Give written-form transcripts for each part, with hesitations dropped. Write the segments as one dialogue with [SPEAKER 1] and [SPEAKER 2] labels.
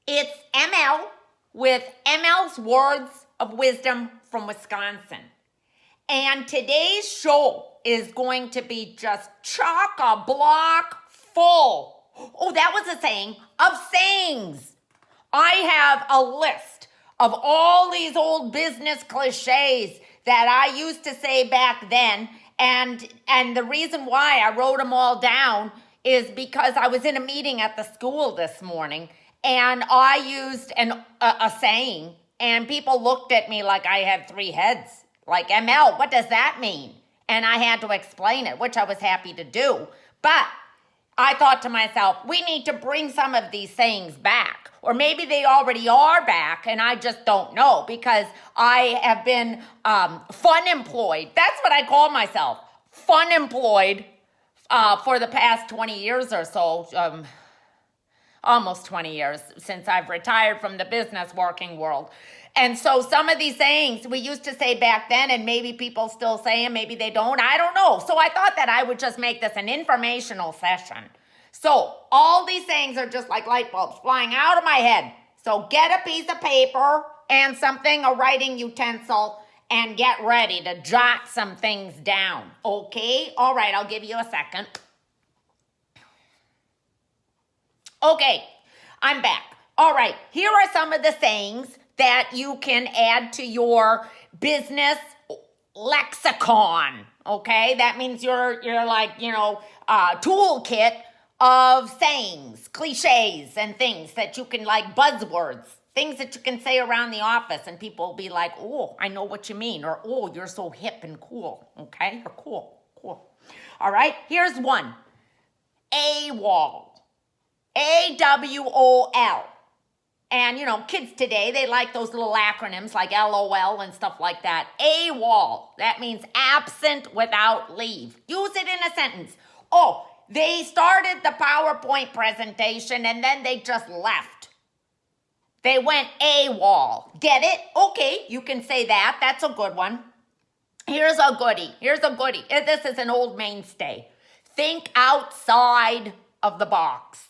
[SPEAKER 1] It's ML with ML's Words of Wisdom from Wisconsin. And today's show is going to be just chock-a-block full. Oh, that was a saying of sayings. I have a list of all these old business cliches that I used to say back then. And the reason why I wrote them all down is because I was in a meeting at the school this morning and I used a saying and people looked at me like I had three heads. Like, ML, what does that mean? And I had to explain it, which I was happy to do. But I thought to myself, we need to bring some of these sayings back. Or maybe they already are back and I just don't know because I have been fun employed. That's what I call myself, fun employed for the past 20 years or so. Almost 20 years since I've retired from the business working world. And so some of these sayings we used to say back then, and maybe people still say them, maybe they don't, I don't know. So I thought that I would just make this an informational session. So all these sayings are just like light bulbs flying out of my head. So get a piece of paper and something, a writing utensil, and get ready to jot some things down. Okay? All right, I'll give you a second. Okay, I'm back. All right, here are some of the sayings that you can add to your business lexicon. Okay, that means you're like, toolkit of sayings, cliches, and things that you can, like buzzwords, things that you can say around the office and people will be like, oh, I know what you mean, or oh, you're so hip and cool. Okay, or cool. All right, here's one. AWOL. AWOL. And, kids today, they like those little acronyms like LOL and stuff like that. AWOL. That means absent without leave. Use it in a sentence. Oh, they started the PowerPoint presentation and then they just left. They went AWOL. Get it? Okay, you can say that. That's a good one. Here's a goodie. This is an old mainstay. Think outside of the box.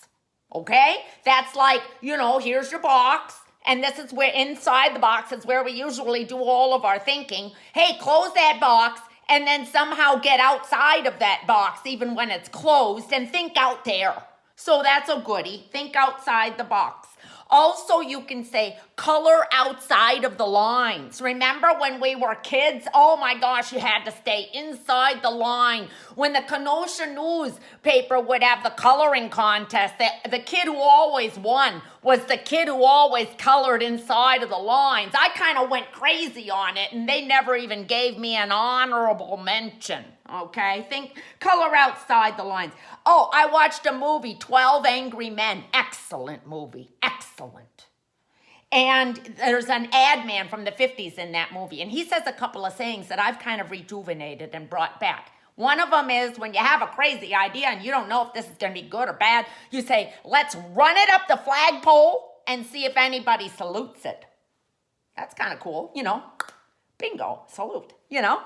[SPEAKER 1] Okay? That's like, here's your box. And this is where inside the box is where we usually do all of our thinking. Hey, close that box and then somehow get outside of that box even when it's closed and think out there. So that's a goodie. Think outside the box. Also, you can say color outside of the lines. Remember when we were kids? Oh my gosh, you had to stay inside the line. When the Kenosha newspaper would have the coloring contest, the kid who always won was the kid who always colored inside of the lines. I kind of went crazy on it and they never even gave me an honorable mention. Okay, think color outside the lines. Oh, I watched a movie, 12 Angry Men. Excellent movie. Excellent. And there's an ad man from the 50s in that movie. And he says a couple of sayings that I've kind of rejuvenated and brought back. One of them is when you have a crazy idea and you don't know if this is going to be good or bad, you say, let's run it up the flagpole and see if anybody salutes it. That's kind of cool, Bingo, salute, Yeah,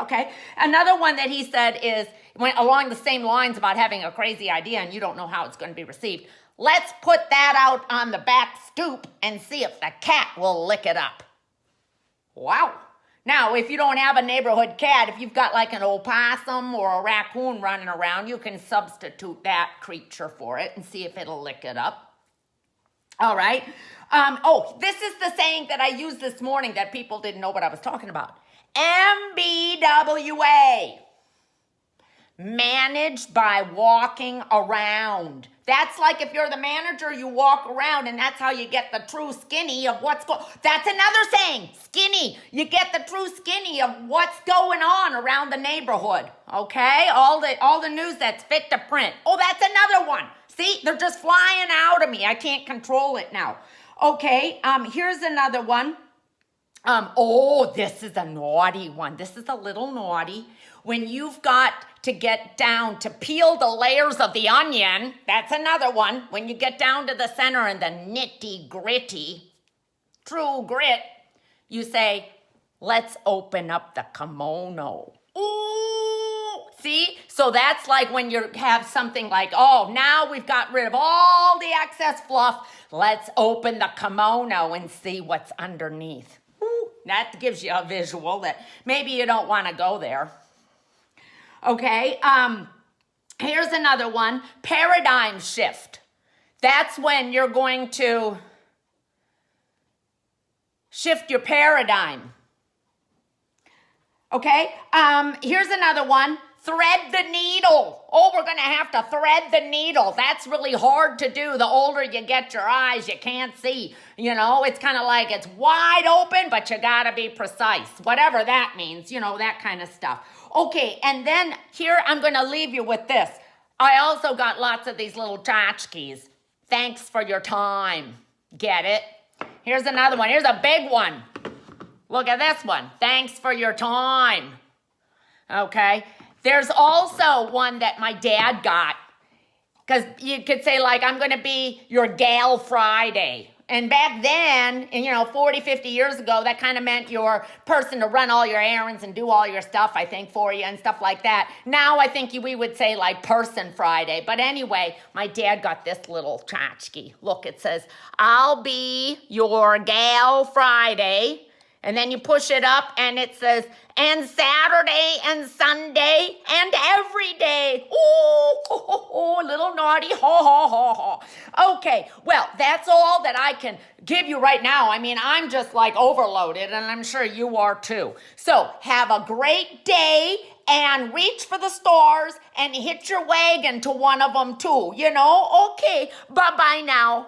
[SPEAKER 1] okay. Another one that he said went along the same lines about having a crazy idea and you don't know how it's going to be received. Let's put that out on the back stoop and see if the cat will lick it up. Wow. Now, if you don't have a neighborhood cat, if you've got like an opossum or a raccoon running around, you can substitute that creature for it and see if it'll lick it up. All right. This is the saying that I used this morning that people didn't know what I was talking about. MBWA. Managed by walking around. That's like if you're the manager, you walk around and that's how you get the true skinny of what's going. That's another saying, skinny. You get the true skinny of what's going on around the neighborhood. Okay? All the news that's fit to print. Oh, that's another one. See, they're just flying out of me. I can't control it now. Okay, here's another one. This is a naughty one. This is a little naughty. When you've got to get down to peel the layers of the onion, that's another one. When you get down to the center and the nitty gritty, true grit, you say, let's open up the kimono. Ooh, See? So that's like when you have something like, oh, now we've got rid of all the excess fluff. Let's open the kimono and see what's underneath. Ooh, that gives you a visual that maybe you don't want to go there. Okay, here's another one, paradigm shift. That's when you're going to shift your paradigm. Okay, here's another one, thread the needle. Oh, we're going to have to thread the needle. That's really hard to do. The older you get your eyes, you can't see. You know, it's kind of like it's wide open, but you got to be precise. Whatever that means, you know, that kind of stuff. Okay, and then here I'm going to leave you with this. I also got lots of these little tchotchkes. Thanks for your time. Get it? Here's another one. Here's a big one. Look at this one. Thanks for your time. Okay. There's also one that my dad got. Because you could say, like, I'm going to be your gal Friday. And back then, 40, 50 years ago, that kind of meant your person to run all your errands and do all your stuff, I think, for you and stuff like that. Now I think we would say, like, person Friday. But anyway, my dad got this little tchotchke. Look, it says, I'll be your gal Friday. And then you push it up and it says, and Saturday and Sunday and every day. Ooh, little naughty, Okay, well, that's all that I can give you right now. I mean, I'm just like overloaded and I'm sure you are too. So have a great day and reach for the stars and hit your wagon to one of them too. Okay, bye-bye now.